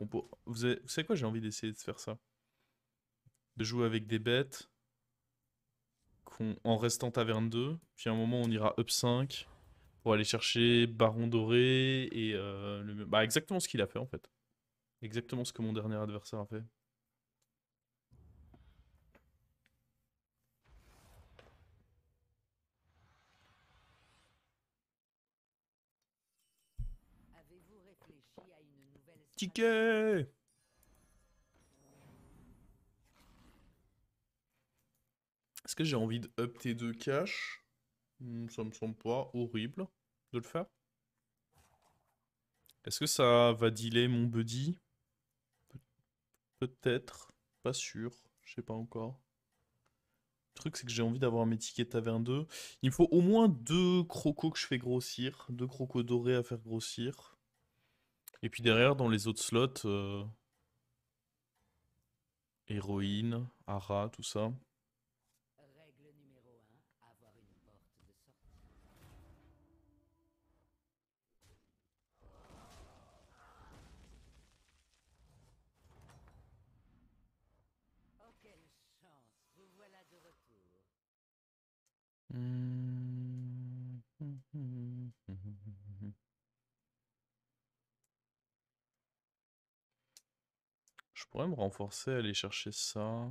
Vous savez quoi, j'ai envie d'essayer de faire ça. De jouer avec des bêtes en restant taverne 2. Puis à un moment, on ira up 5 pour aller chercher Baron Doré et bah, exactement ce qu'il a fait en fait. Exactement ce que mon dernier adversaire a fait. Avez-vous réfléchi à une nouvelle stratégie? Ticket! Est-ce que j'ai envie de up T2 cash? Ça me semble pas horrible de le faire. Est-ce que ça va dealer mon buddy? Peut-être. Pas sûr. Je sais pas encore. Le truc, c'est que j'ai envie d'avoir mes tickets taverne 2. Il me faut au moins deux crocos que je fais grossir. Deux crocos dorés à faire grossir. Et puis derrière, dans les autres slots, héroïne, Ara, tout ça. Règle numéro 1, avoir une porte de sortie. Oh, quelle chance! Vous voilà de retour. Hmm. Je pourrais me renforcer, aller chercher ça.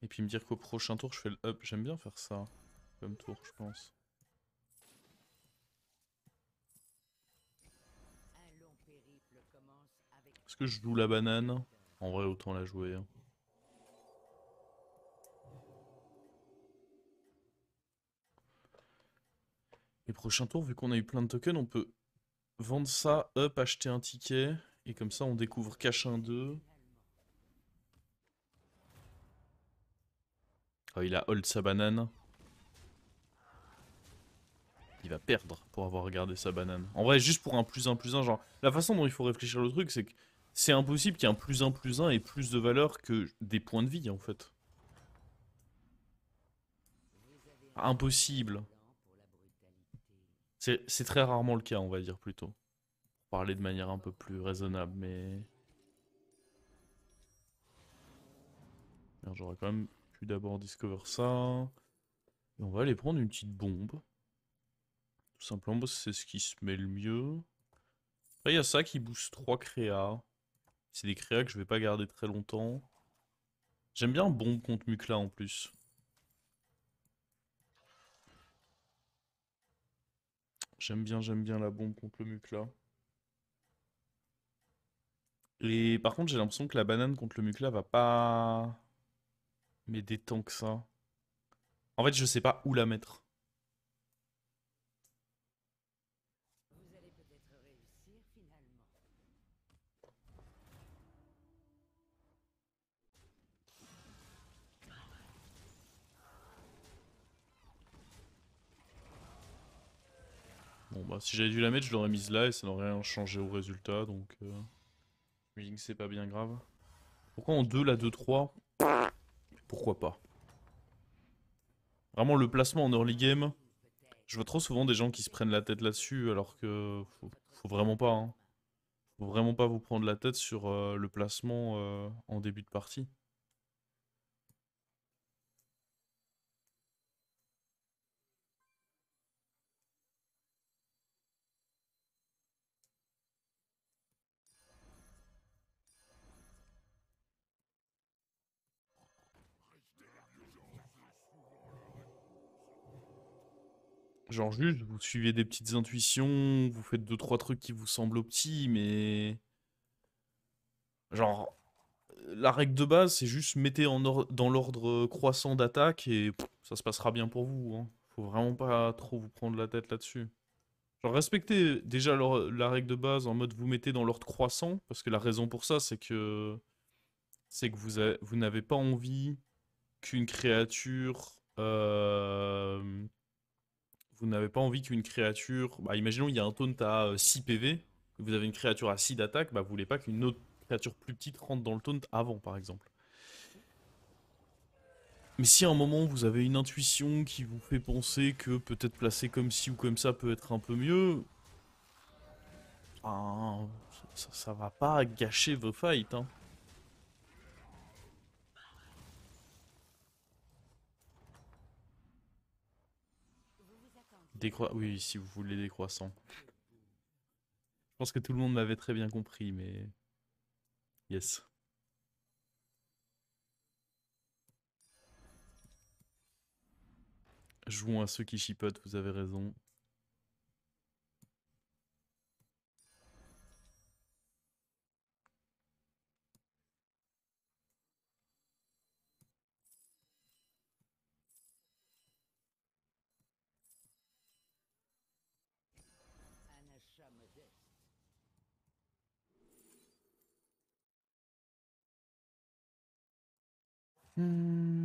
Et puis me dire qu'au prochain tour, je fais le up. J'aime bien faire ça. Comme tour, je pense. Un long périple commence avec Est-ce que un je joue la simple banane? visiteur. En vrai, autant la jouer, hein. Et prochain tour, vu qu'on a eu plein de tokens, on peut vendre ça, up, acheter un ticket. Et comme ça, on découvre cash 1-2. Finalement, Oh, il a hold sa banane. Il va perdre pour avoir regardé sa banane. En vrai, juste pour un plus un, genre... La façon dont il faut réfléchir le truc, c'est que c'est impossible qu'il y ait un plus un ait plus de valeur que des points de vie, en fait. vous avez un Impossible. talent pour la brutalité. C'est très rarement le cas, on va dire, plutôt. Pour parler de manière un peu plus raisonnable, mais... Merde, j'aurais quand même pu d'abord discover ça. Et on va aller prendre une petite bombe. Tout simplement parce que c'est ce qui se met le mieux. Après, il y a ça qui booste 3 créas. C'est des créas que je vais pas garder très longtemps. J'aime bien bombe contre Mukla en plus. J'aime bien la bombe contre le Mukla. Et par contre, j'ai l'impression que la banane contre le Mukla va pas m'aider tant que ça. En fait, je sais pas où la mettre. Vous allez peut-être réussir finalement. Bon, bah, si j'avais dû la mettre, je l'aurais mise là et ça n'aurait rien changé au résultat, donc... j'imagine que c'est pas bien grave. Pourquoi en 2 la 2-3? Pourquoi pas? Vraiment, le placement en early game, Allez-vous peut-être je vois trop souvent des essayer gens de qui se prennent la tête décrocher le là-dessus, alors trésor que faut Votre vraiment pas, sort est hein. en main. Faut vraiment pas vous prendre la tête sur le placement en début de partie. Genre juste, vous suivez des petites intuitions, vous faites deux trois trucs qui vous semblent opti, mais... Genre, la règle de base, c'est juste mettez dans l'ordre croissant d'attaque et ça se passera bien pour vous, hein. Faut vraiment pas trop vous prendre la tête là-dessus. Genre, respectez déjà la règle de base en mode vous mettez dans l'ordre croissant, parce que la raison pour ça, c'est que vous n'avez pas envie qu'une créature... vous n'avez pas envie qu'une créature... Bah, imaginons il y a un taunt à 6 PV, et vous avez une créature à 6 d'attaque, bah vous voulez pas qu'une autre créature plus petite rentre dans le taunt avant, par exemple. Mais si à un moment vous avez une intuition qui vous fait penser que peut-être placer comme ci ou comme ça peut être un peu mieux, enfin, ça va pas gâcher vos fights, hein. Vous vous attendiez à Décroi... mieux. Oui, si vous voulez des croissants. Je pense que tout le monde m'avait très bien compris, mais... Yes. Jouons à ceux qui chipotent, vous avez raison. Un achat modeste. Hmm.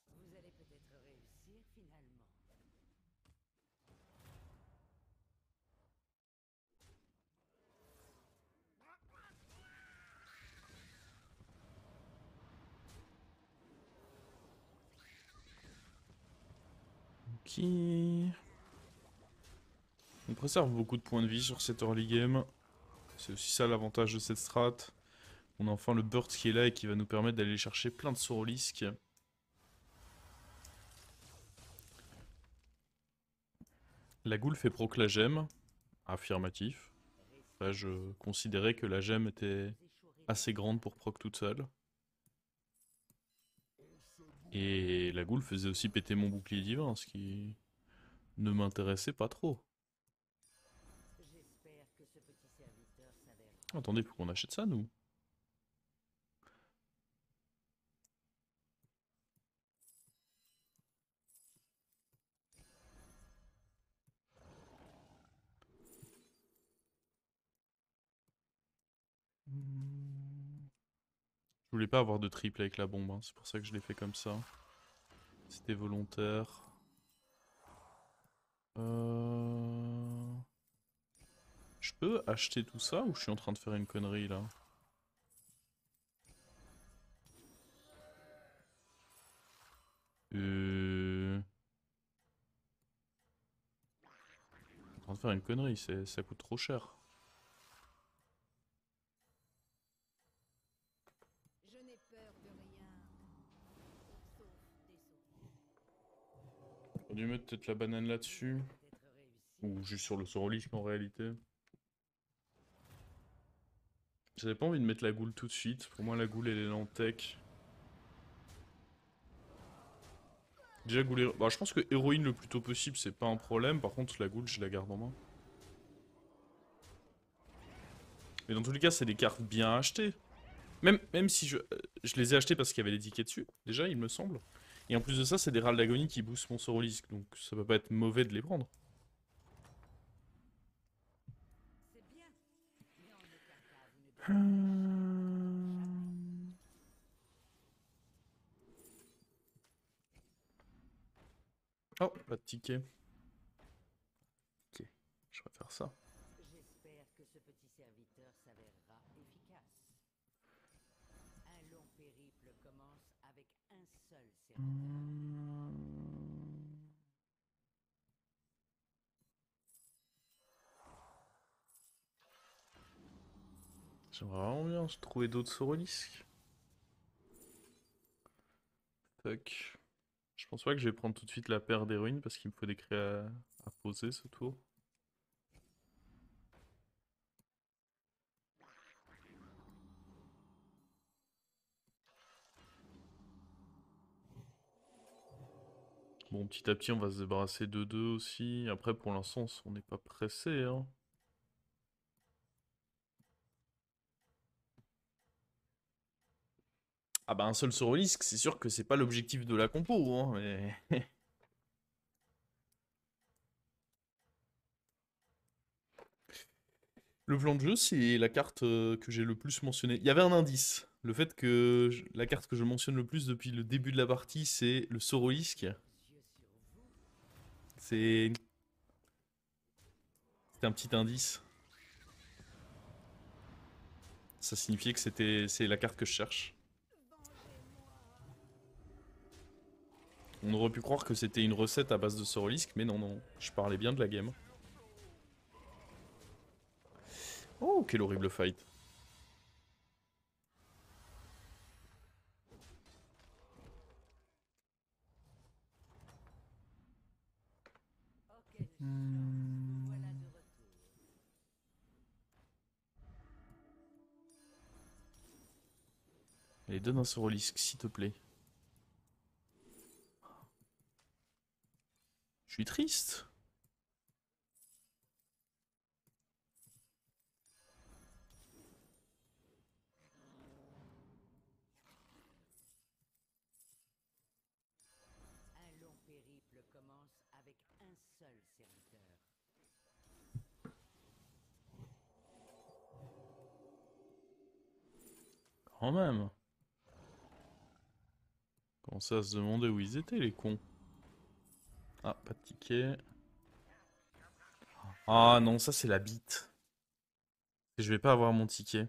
Vous allez peut-être réussir finalement. Ok. On préserve beaucoup de points de vie sur cette early game. C'est aussi ça l'avantage de cette strat. On a enfin le burst qui est là et qui va nous permettre d'aller chercher plein de Sorolisk. La goule fait proc la gemme. Affirmatif. Là, je considérais que la gemme était Vous échouerez assez grande pour proc toute seule. Et la goule faisait aussi péter mon bouclier divin, ce qui ne m'intéressait pas trop. J'espère que ce petit serviteur s'avérera Attendez, faut qu'on achète ça, nous. Je voulais pas avoir de triple avec la bombe, hein. C'est pour ça que je l'ai fait comme ça. C'était volontaire. Euh... Je peux acheter tout ça ou je suis en train de faire une connerie là? Je suis en train de faire une connerie, ça coûte trop cher. Je n'ai peur de rien, sauf des souris. J'aurais dû mettre peut-être la banane Vous allez là-dessus. peut-être réussir Ou juste sur le finalement. Sorolisk en réalité. J'avais pas envie de mettre la goule tout de suite. Pour moi, la goule elle est lent tech. Déjà, goule bah, je pense que héroïne le plus tôt possible, c'est pas un problème. Par contre, la goule, je la garde en main. Mais dans tous les cas, c'est des cartes bien achetées. Même si je les ai achetées parce qu'il y avait des tickets dessus, déjà, il me semble. Et en plus de ça, c'est des râles d'agonie qui boostent mon Sorolisk. Donc ça peut pas être mauvais de les prendre. C'est bien, mais en aucun cas vous ne devez les lâcher. Jamais. Hmm. Oh, pas de ticket. Ok, je vais faire ça. J'espère que ce petit serviteur s'avérera efficace. Un long périple commence avec un seul serviteur. Hmm. J'aimerais vraiment bien se trouver d'autres Sorolisk. Fuck. Je pense pas que je vais prendre tout de suite la paire d'héroïnes parce qu'il me faut des créas à poser ce tour. Bon, petit à petit, on va se débarrasser de deux aussi. Après, pour l'instant, on n'est pas pressé, hein. Ah bah un seul Sorolisk, c'est sûr que c'est pas l'objectif de la compo, hein, mais... Le plan de jeu, c'est la carte que j'ai le plus mentionnée. Il y avait un indice. Le fait que la carte que je mentionne le plus depuis le début de la partie, c'est le Sorolisk. C'est C'était un petit indice. Ça signifiait que c'est la carte que je cherche. On aurait pu croire que c'était une recette à base de Sorolisk, mais non, non. Je parlais bien de la game. Oh, quel horrible fight. Voilà de retour. Allez, donne un Sorolisk, s'il te plaît. Je suis triste. Un long périple commence avec un seul serviteur. Quand même. Commençait à se demander où ils étaient, les cons. Ah, pas de ticket. Ah non, ça c'est la bite. Je vais pas avoir mon ticket.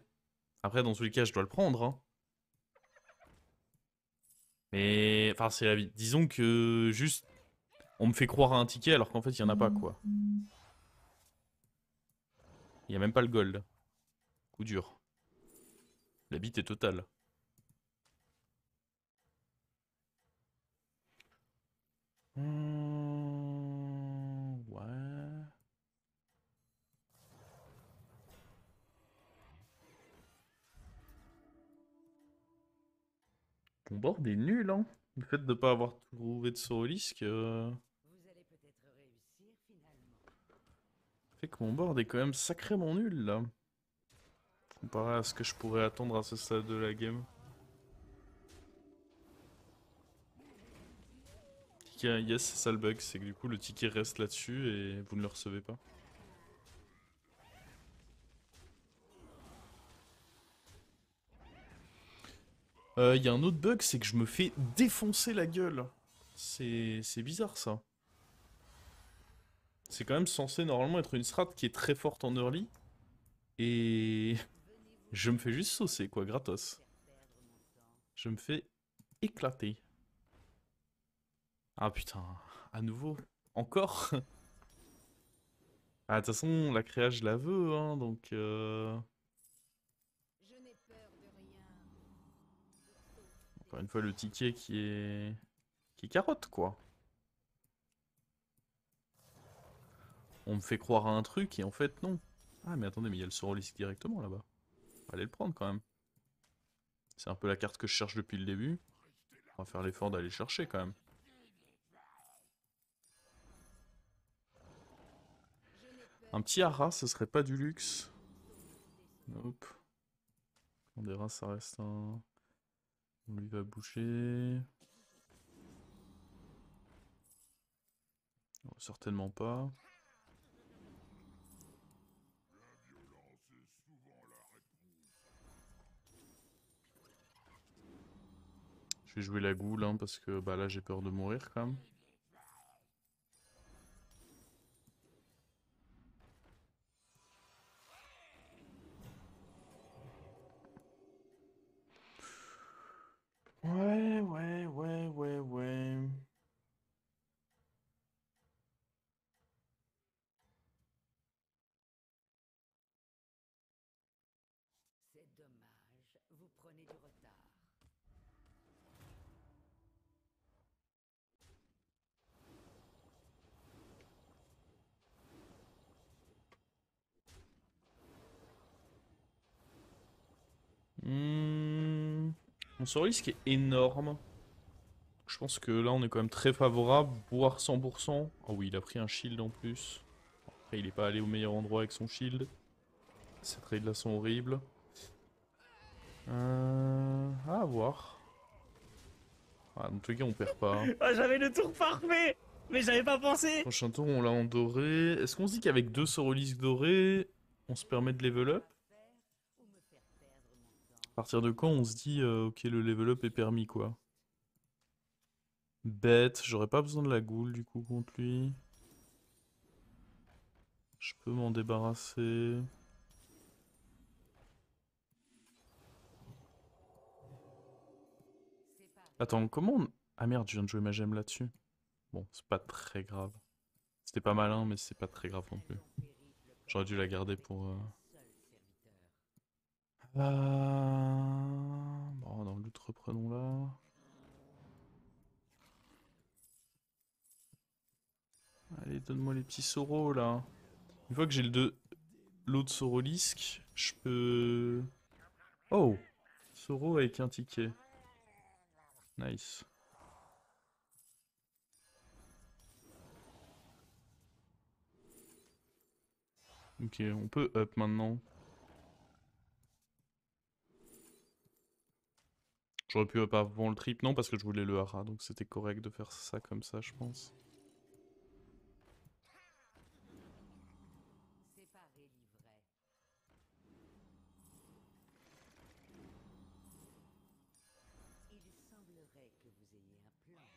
Après, dans tous les cas, je dois le prendre, hein. Mais, enfin, c'est la bite. Disons que juste, on me fait croire à un ticket alors qu'en fait, il y en a pas, quoi. Il y a même pas le gold. Coup dur. La bite est totale. Ouais. Mon board est nul, hein. Le fait de pas avoir trouvé de Sorolisk Vous allez peut-être réussir finalement. fait que mon board est quand même sacrément nul, là. Comparé à ce que je pourrais attendre à ce stade de la game. Ticket, yes, c'est ça le bug, c'est que du coup le ticket reste là-dessus et vous ne le recevez pas. Il y a un autre bug, c'est que je me fais défoncer la gueule. C'est bizarre ça. C'est quand même censé normalement être une strat qui est très forte en early. Et je me fais juste saucer quoi, gratos. Faire perdre mon temps. Je me fais éclater. Ah putain, à nouveau. Encore. Ah, de toute façon, la créa, je la veux, hein, donc... Je n'ai peur de rien. Encore une fois, le ticket qui est... qui est carotte, quoi. On me fait croire à un truc et en fait, non. Ah, mais attendez, mais il y a le Sorolisk directement, là-bas. Allez le prendre, quand même. C'est un peu la carte que je cherche depuis le début. On va faire l'effort d'aller chercher, quand même. Un petit Hara, ce serait pas du luxe. Nope. Candera, ça reste un... On lui va boucher. Oh, certainement pas. Je vais jouer la goule, hein, parce que bah, là j'ai peur de mourir quand même. Ouais, ouais, ouais, ouais, ouais. C'est dommage, vous prenez du retard. Mon Sorolisk est énorme. Je pense que là on est quand même très favorable, voire 100%. Oh oui, il a pris un shield en plus. Après il est pas allé au meilleur endroit avec son shield. Ces trades là sont horribles. À voir. Ah, dans tous les cas on perd pas, hein. Oh, j'avais le tour parfait, mais j'avais pas pensé. Prochain tour on l'a en doré. Est-ce qu'on se dit qu'avec deux Sorolisk dorés, on se permet de level up? Ou me faire perdre mon temps. À partir de quand on se dit ok le level up est permis quoi? Bête, j'aurais pas besoin de la goule du coup contre lui. Je peux m'en débarrasser. Attends, comment on... Ah merde, je viens de jouer ma gemme là-dessus. Bon, c'est pas très grave. C'était pas malin, mais c'est pas très grave non plus. J'aurais dû la garder pour... Bon, dans le loot, reprenons là. Allez, donne-moi les petits Soros là. Une fois que j'ai l'autre Sorolisk, je peux... Oh! Soro avec un ticket. Nice. Ok, on peut up maintenant. J'aurais pu up avant le trip, non, parce que je voulais le hara, donc c'était correct de faire ça comme ça, je pense. Séparer l'ivraie. Il semblerait que vous ayez un plan.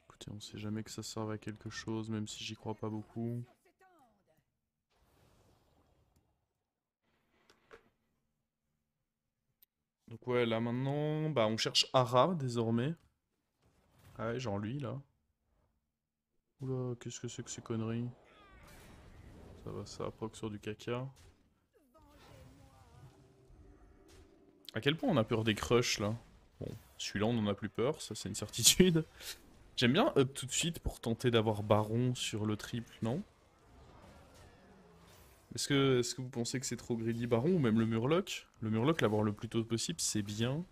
Écoutez, on sait jamais que ça serve à quelque chose, même si j'y crois pas beaucoup. Donc ouais, là maintenant, bah on cherche Hara désormais. Ah ouais, genre lui là. Oula, qu'est-ce que c'est que ces conneries? Ça proc sur du caca. À quel point on a peur des crushs là? Bon, celui-là on en a plus peur, ça c'est une certitude. J'aime bien up tout de suite pour tenter d'avoir Baron sur le triple, non? Est-ce que vous pensez que c'est trop greedy Baron ou même le Murloc? Le Murloc, l'avoir le plus tôt possible, c'est bien.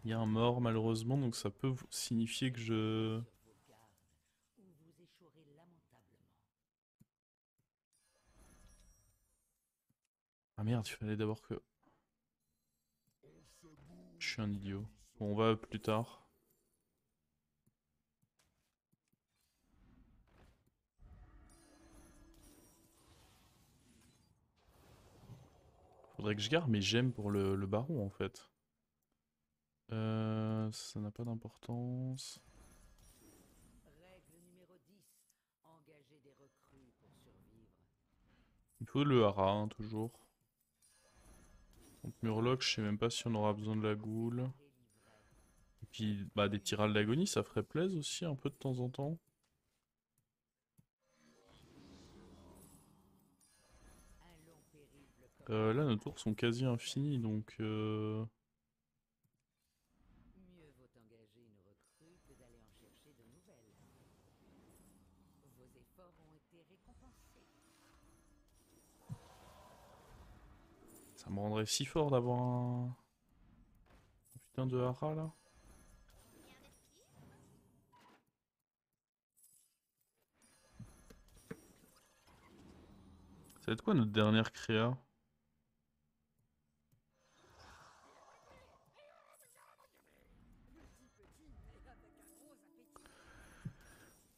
Il y a un mort malheureusement, donc ça peut signifier que je... Sur vos gardes, ou vous échouerez lamentablement. Ah merde, il fallait d'abord que... Je suis un idiot. Bon, on va up plus tard. Faudrait que je garde mes gemmes pour le baron en fait. Ça n'a pas d'importance. Règle numéro 10. Engagez des recrues pour survivre. Il faut le hara, hein, toujours. Donc Murloc, je sais même pas si on aura besoin de la goule. Séparer l'ivraie. Et puis, bah, des tirales d'agonie, ça ferait plaisir aussi, un peu de temps en temps. Un long périple commence Là, nos tours avec sont un quasi seul infinis, servant. donc... Mieux vaut engager une recrue que d'aller en chercher de nouvelles. Vos efforts ont été récompensés. Ça me rendrait si fort d'avoir un putain de hara, là. Ça va être quoi notre dernière créa?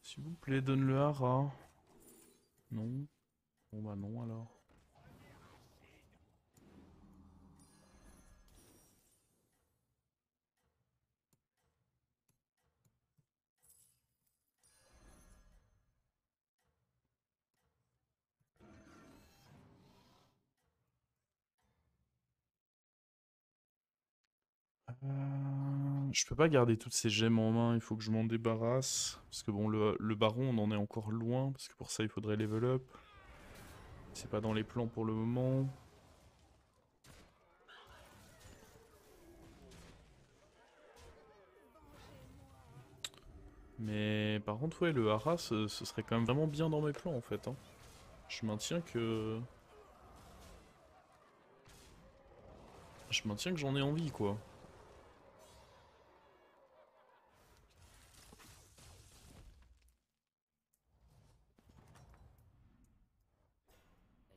S'il vous plaît, donne le hara. Non. Bon bah non alors. Je peux pas garder toutes ces gemmes en main, il faut que je m'en débarrasse. Parce que bon, le baron, on en est encore loin, parce que pour ça, il faudrait level up. C'est pas dans les plans pour le moment. Mais par contre, ouais, le hara, ce serait quand même vraiment bien dans mes plans, en fait, hein. Je maintiens que... Je maintiens que j'en ai envie, quoi.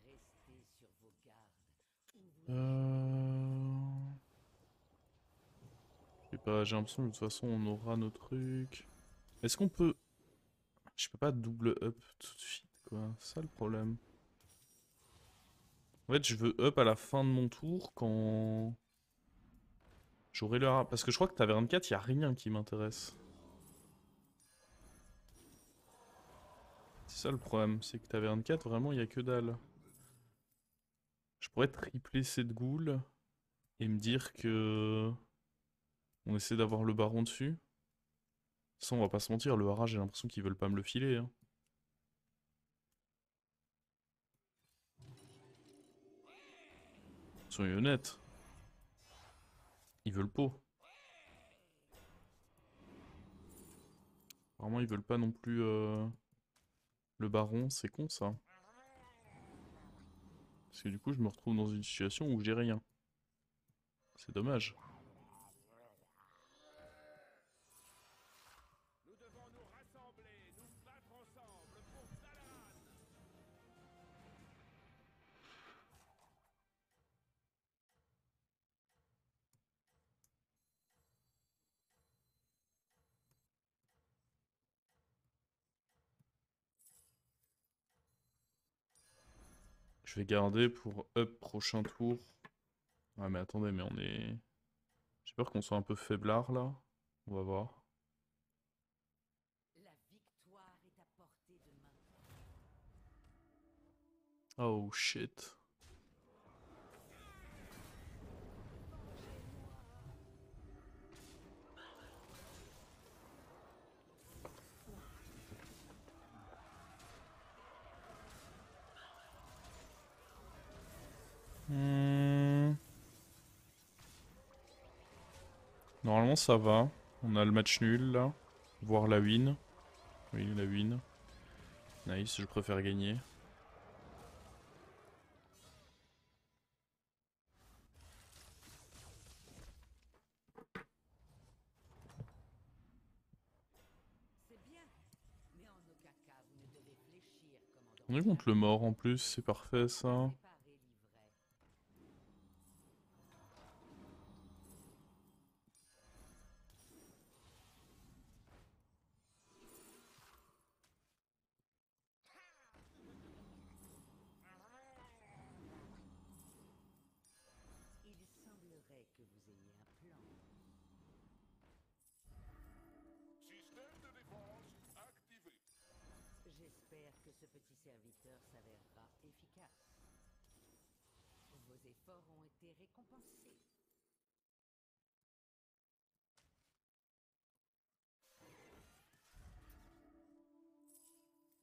Restez sur vos gardes ou vous échouerez. Euh... pas, j'ai l'impression que de toute façon on aura nos trucs. Est-ce qu'on peut... Je peux pas double up tout de suite, quoi. C'est ça le problème. En fait, je veux up à la fin de mon tour quand... J'aurai le... Parce que je crois que taverne 4, y a rien qui m'intéresse. C'est ça le problème, c'est que taverne 4, vraiment, y a que dalle. Je pourrais tripler cette goule et me dire que... On essaie d'avoir le baron dessus. Ça, on va pas se mentir, le hara, j'ai l'impression qu'ils veulent pas me le filer, hein. Soyons honnêtes. Ils veulent pas. Apparemment, ils veulent pas non plus le baron, c'est con ça. Parce que du coup, je me retrouve dans une situation où j'ai rien. C'est dommage. Je vais garder pour up prochain tour. Ouais, mais attendez, mais on est... J'ai peur qu'on soit un peu faiblard là. On va voir. La victoire est à portée de main. Oh shit. Hmm. Normalement ça va. On a le match nul là. Voire la win. Oui, la win. Nice, je préfère gagner. C'est bien, mais en aucun cas vous ne devez fléchir, commandant On est Jack. contre le mort en plus, c'est parfait ça. Préparez l'ivraie. Il semblerait que vous ayez un plan. Système de défense activé. J'espère que ce petit serviteur s'avérera efficace. Vos efforts ont été récompensés.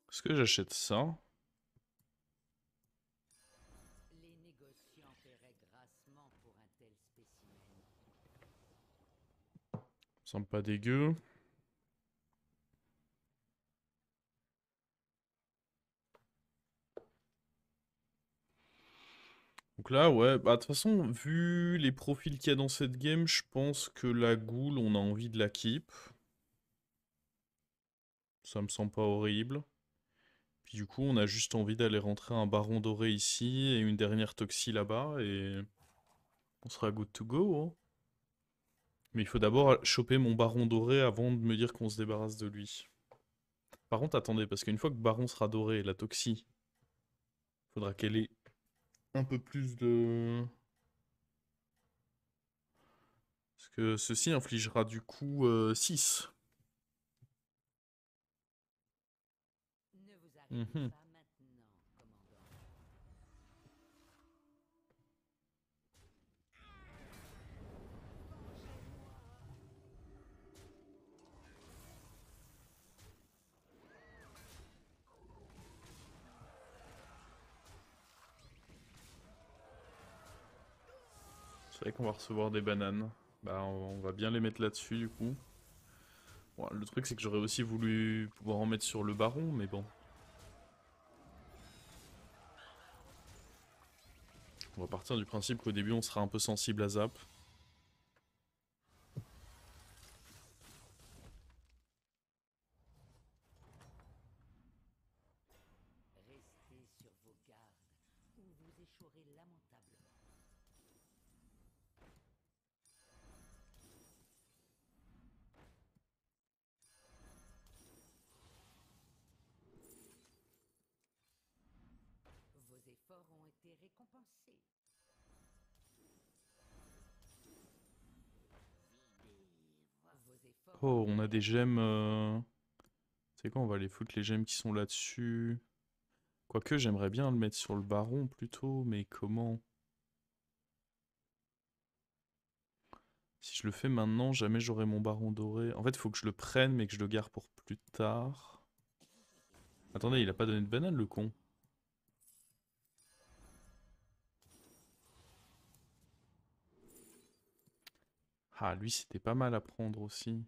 Est-ce que j'achète ça? Les négociants paieraient grassement pour un tel spécimen. Ça semble pas dégueu. Donc là, ouais, bah de toute façon, vu les profils qu'il y a dans cette game, je pense que la goule, on a envie de la keep. Ça me semble pas horrible. Puis du coup, on a juste envie d'aller rentrer un baron doré ici et une dernière toxie là-bas et on sera good to go, hein. Mais il faut d'abord choper mon baron doré avant de me dire qu'on se débarrasse de lui. Par contre, attendez, parce qu'une fois que baron sera doré, la toxie, faudra qu'elle ait un peu plus de... Parce que ceci infligera du coup 6. Ne vous arrêtez Mhm. pas maintenant, commandant. C'est vrai qu'on va recevoir des bananes. Bah, on va bien les mettre là-dessus du coup. Bon, le truc, c'est que j'aurais aussi voulu pouvoir en mettre sur le baron, mais bon. On va partir du principe qu'au début, on sera un peu sensible à Zap. Restez sur vos gardes, ou vous échouerez lamentablement. efforts ont été récompensés. Vos efforts Oh, on a des gemmes. C'est quoi, on va aller foutre les gemmes qui sont là-dessus. Quoique, j'aimerais bien le mettre sur le baron plutôt, mais comment? Si je le fais maintenant, jamais j'aurai mon baron doré. En fait, il faut que je le prenne, mais que je le garde pour plus tard. Attendez, il a pas donné de banane, le con. Ah, lui, c'était pas mal à prendre aussi.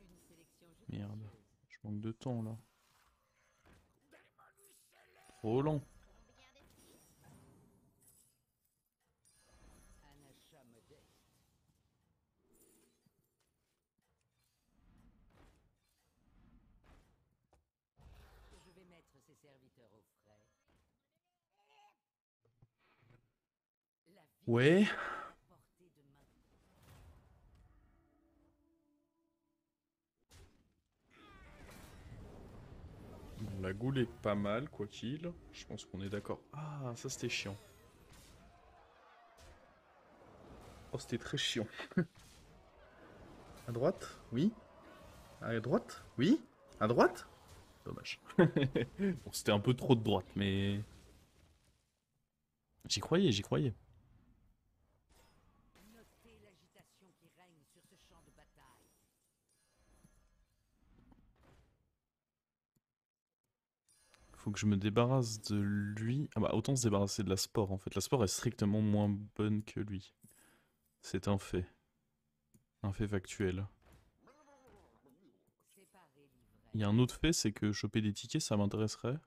une sélection Merde, judicieuse. je manque de temps là. Trop lent. Un achat modeste. Je vais mettre ces serviteurs au frais. La vie Ouais. est à portée de main. Bon, la goule est pas mal, quoi qu'il. Je pense qu'on est d'accord. Ah, ça c'était chiant. Oh, c'était très chiant. À droite? Oui. À droite? Oui. À droite? Dommage. Bon, c'était un peu trop de droite, mais... J'y croyais, j'y croyais. Notez l'agitation qui règne sur ce champ de bataille. Faut que je me débarrasse de lui. Ah bah, autant se débarrasser de la sport, en fait. La sport est strictement moins bonne que lui. C'est un fait. Un fait factuel. Séparez l'ivraie. Il y a un autre fait, c'est que choper des tickets, ça m'intéresserait.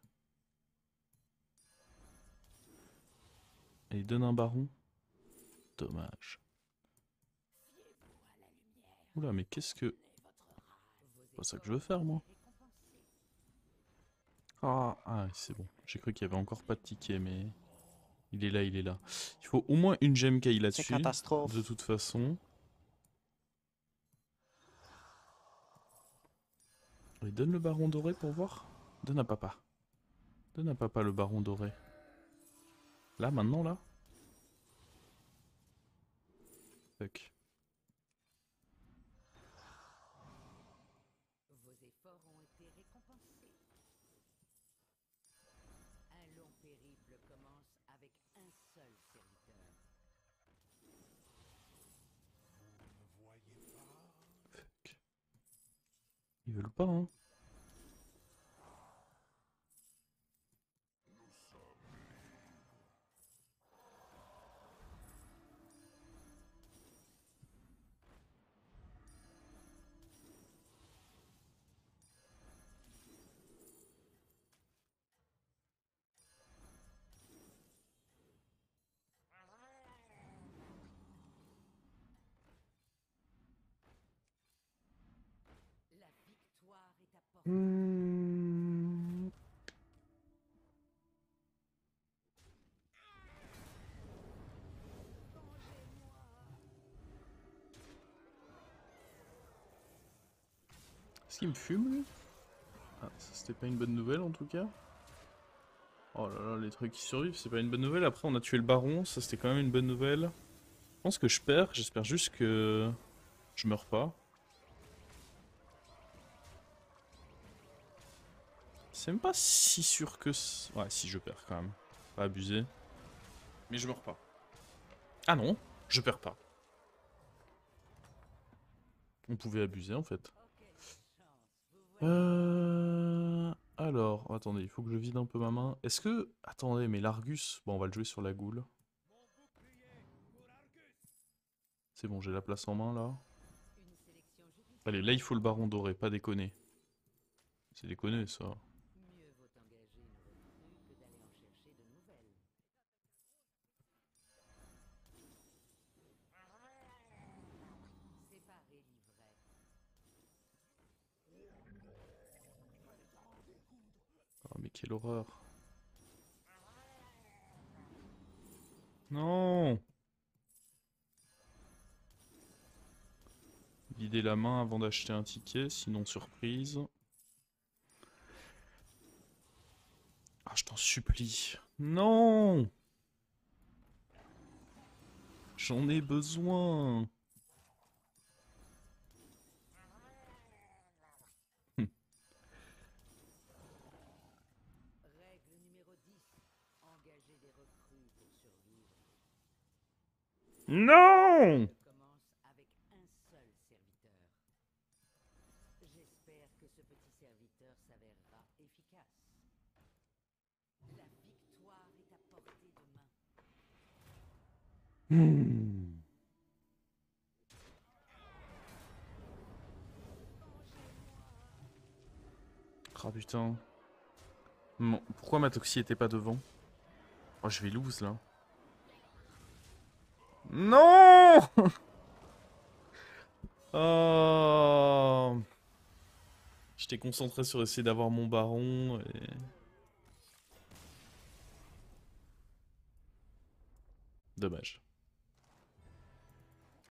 Et il donne un baron. Dommage. Oula, mais qu'est-ce que... C'est pas ça que je veux faire, moi. Ah, c'est bon. J'ai cru qu'il y avait encore pas de ticket, mais... Il est là, il est là. Il faut au moins une gemme Kai C'est là-dessus, de catastrophe. toute façon. Et donne le baron doré pour voir. Donne à papa. Donne à papa le baron doré. Là, maintenant, là. Fuck. Vos efforts ont été récompensés. Un long périple commence avec un seul serviteur. Fuck. Ils veulent pas, hein. La victoire est à portée. Est-ce qu'il me fume, lui? Ah, ça c'était pas une bonne nouvelle, en tout cas. Oh là là, les trucs qui survivent, c'est pas une bonne nouvelle. Après, on a tué le baron, ça c'était quand même une bonne nouvelle. Je pense que je perds, j'espère juste que je meurs pas. C'est même pas si sûr que... Ouais, si, je perds quand même. Pas abusé. Mais je meurs pas. Ah non, je perds pas. On pouvait abuser, en fait. Oh, quelle chance. Vous voyez. Alors, attendez, il faut que je vide un peu ma main. Est-ce que... Attendez, mais l'Argus... Bon, on va le jouer sur la goule. C'est bon, j'ai la place en main, là. Une sélection judicieuse. Allez, là, il faut le baron doré, pas déconner. C'est déconner, ça. Mieux vaut engager une recrue que d'aller en chercher de nouvelles. Séparez l'ivraie. Oh, mais quelle horreur. Non! vider la main avant d'acheter un ticket, sinon surprise. Ah, je t'en supplie. Non! J'en ai besoin. Règle numéro 10. Engager des recrues pour survivre. Non! Commence avec un seul serviteur. J'espère que ce petit serviteur s'avérera efficace. La victoire est à portée de main. Ah putain. Pourquoi ma Toxie était pas devant? Oh, je vais lose là. Non! Oh. J'étais concentré sur essayer d'avoir mon baron et... Dommage.